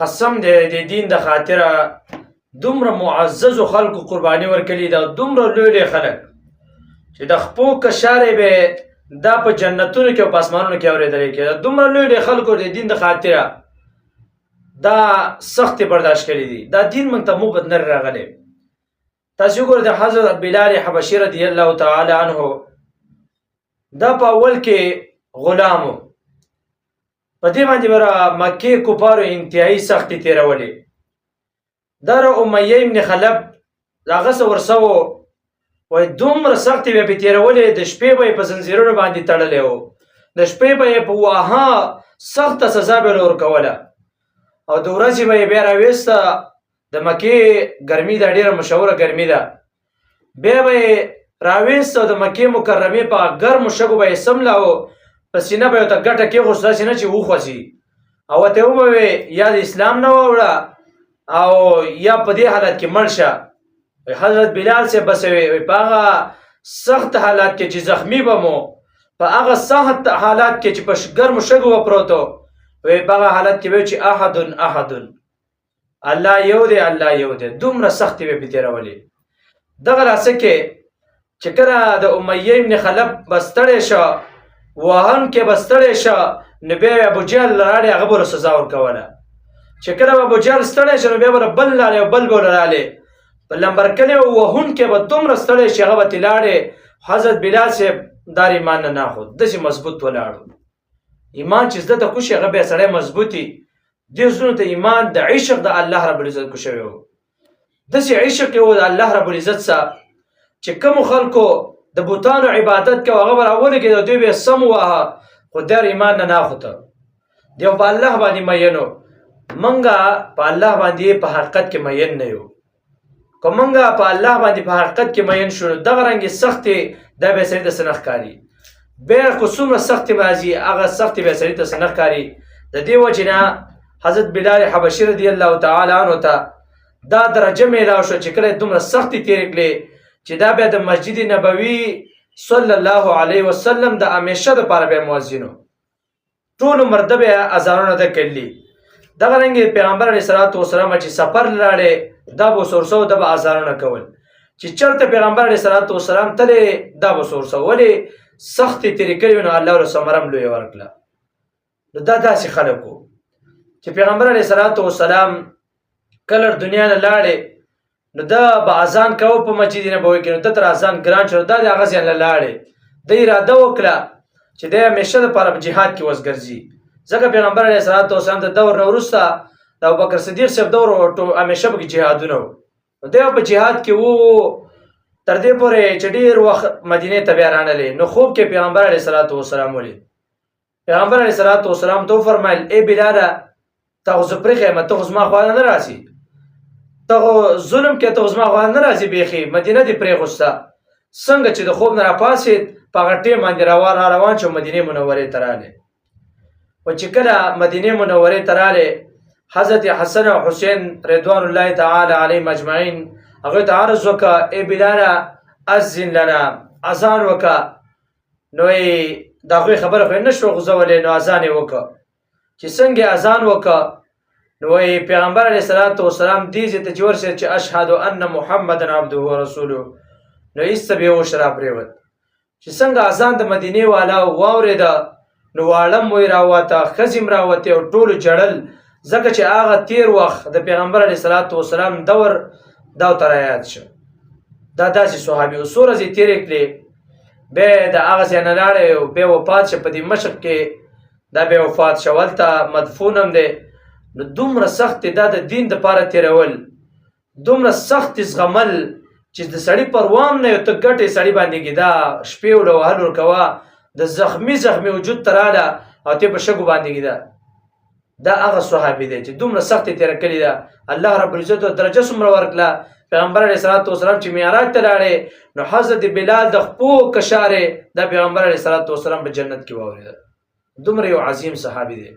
قسم دی د دین د خاطره دومره معززو خلکو قرباني ورکړي دا دومره لوی خلک چې د خپو کشارې به دا په جنتونو کې او په اسمانونو کې اورېدلی کېده. دومره لوی خلکو د دین د خاطره دا سخت برداشت کړي دي. دا دین موږ ته مفت نه راغلی. تاسو وګورئ د حضرت بلال حبشي رضی الله تعالی عنه دا په اول کې غلامو په دې باندې ورا مکې کفارو انتهایی سختي تیرولې. در امیه ابن خلف هغه څه ورسو وای دومره سختي به تیرولې د شپې به په زنځیرونو باندې تړلې وو، د شپې به په واها سخته سزا به ورکوله او د ورځې به بیا راویسته. د مکې ګرمي دا ډیره مشهوره ګرمي ده، بیا به راویسته د مکې مکرمې په ګرمو شګو به یې سملاو، په سینه به ورته ګټه کېغوښته داسې نه چې وخوځي او ورته وبه یا د اسلام نه واوړه او یا په دې حالت کې مړ شه. حضرت بلال سے بس په هغه سخت حالات کې چې زخمی به مو، په هغه سخت حالات کې چې په ګرمو شګو به پروتو، په هغه حالت کې به چې احد احد الله یو دی الله یو دی. دومره سختي به تیرولې. دغه راسه کې چې کله د امیه ابن خلف بستړی شه وهن کې بستړی شه نو بیا ابو جهل راړې هغه به سزا ورکوله. چې کله ابو جهل ستړی شه نو بیا به بل لاړې او بل به راړې په لمبر کلی وهن کې به دومره ستړی شي هغه به تلاړې. حضرت بلال صاحب دار ایمان نه ناخود داسې مضبوط ولاړو. ایمان چې زده ته کوشي هغه بیا سړی مضبوطي دې زړونو ته ایمان د عشق د الله رب العزت کو شوی وو. داسې عشق یې و د الله رب العزت سره چې کوم خلکو د بوتانو عبادت کوي هغه به راولګېده دوی به یې سم وواهه خو در ایمان نه ناخوته. دیو په الله باندې مینو. منګه په الله باندې په حقیقت کې مین نه یو. که منګه په الله باندې په حقیقت کې مین شو دغه رنګې سختې دا به سړي ته څه نه ښکاري. بیا خو څومره سختې راځي هغه سختې به سړي ته څه نه ښکاري. د دې وجې نه حضرت بلال حبشي رضی الله تعالی عنه ته دا درجه میلاو شو چې کله دومره سختې تېرې کړې چې دا بیا د مسجد نبوي صلی الله علیه وسلم د همیشه دپاره بیا مؤذن و. ټول عمر ده بیا اذانونه ده کړلي. دغه رنګې پیغمبر علیه صلات وسلام چې سفر لاړې دا به سورسو ده به اذانونه کول. چې چېرته پیغمبر علیه صلات وسلام تلې دا به سورسو. ولې سختې تېرې کړې وې نو الله ورله ثمره هم لویه ورکړه. نو دا داسې خلک وو چې پیغمبر علیه صلات وسلام کله دنیا نه لاړې نو دا به اذان کوه په مسجد نبوي کې نو ده تر اذان ګران شو دا د هغه ځای نه لاړې. ده اراده وکړه چې دی همیشه دپاره په جهاد کې وزګرځي. ځکه پیغمبر علیه صلات وسلام د دور نه وروسته د ابوبکر صدیق صاحب دور همیشه پکې جهادونه وو. نو دی په جهاد کې وو تر دې پورې چې ډېر وخت مدینې ته بیا رانغلی. نو خوب کې پیغمبر علیه صلات وسلام ولید. پیغمبر علیه صلات وسلام ته وفرمیل ای بلاله ته خو زه پرېښیم ته خو زما خواله نه راسي، ته خو ظلم کې ته خو زما خواله نه راځي بیخي مدینه دې پرېښوسته. څنګه چې د خوب نه راپاڅېد په هغه ټیم باندې روان شو مدینې منورې ته راغلی. و چې کله مدینې منورې ته راغلی حضرت حسن او حسین رضوان الله تعالی علیهم اجمعین هغوی ته عرض وکړه ای بلاله اذن لنا اذان وکړه. نو یې د هغوی خبره خو یې نه شوه غوځولی نو اذان یې وکړه. چې څنګه اذان وکړه نو وایي پیغمبر علیه صلات وسلام دې ځای ته چې ورسېد چې اشهد ان محمدا عبده ورسوله نو ایسته بې هوښ راپرېوت. چې څنګه اذان د مدینې والا واورېده نو واړه م وی راووته ښځې م راوتې او ټولو ژړل ځکه چې هغه تېر وخت د پیغمبر علیه صلات وسلام دور دا ورته رایاد شه. دا داسې صحابي و څو ورځې تېرې کړې بیا د هغه ځای نه لاړې او بیا وفات شه په دمشق کې دا بیا وفات شه هلته مدفون هم دی. نو دومره سخت دا د دین دپاره تېرول دومره سخت زغمل چې د سړي پروام نه یو ته ګټې سړي باندې ږده شپې وله وهل ورکوه د زخمي وجود ته راله او ته په شګو باندې ږده. دا هغه صحابي دی چې دومره سختې تېره کړې ده. الله رب العزت درجه څومره ورکړه. پیغمبر علیه صلات وسلام چې معراج ته لاړې نو حضرت بلال د خپو کشارې د پیغمبر علیه صلات وسلام په جنت کې واورېده. دومره یو عظیم صحابي دی.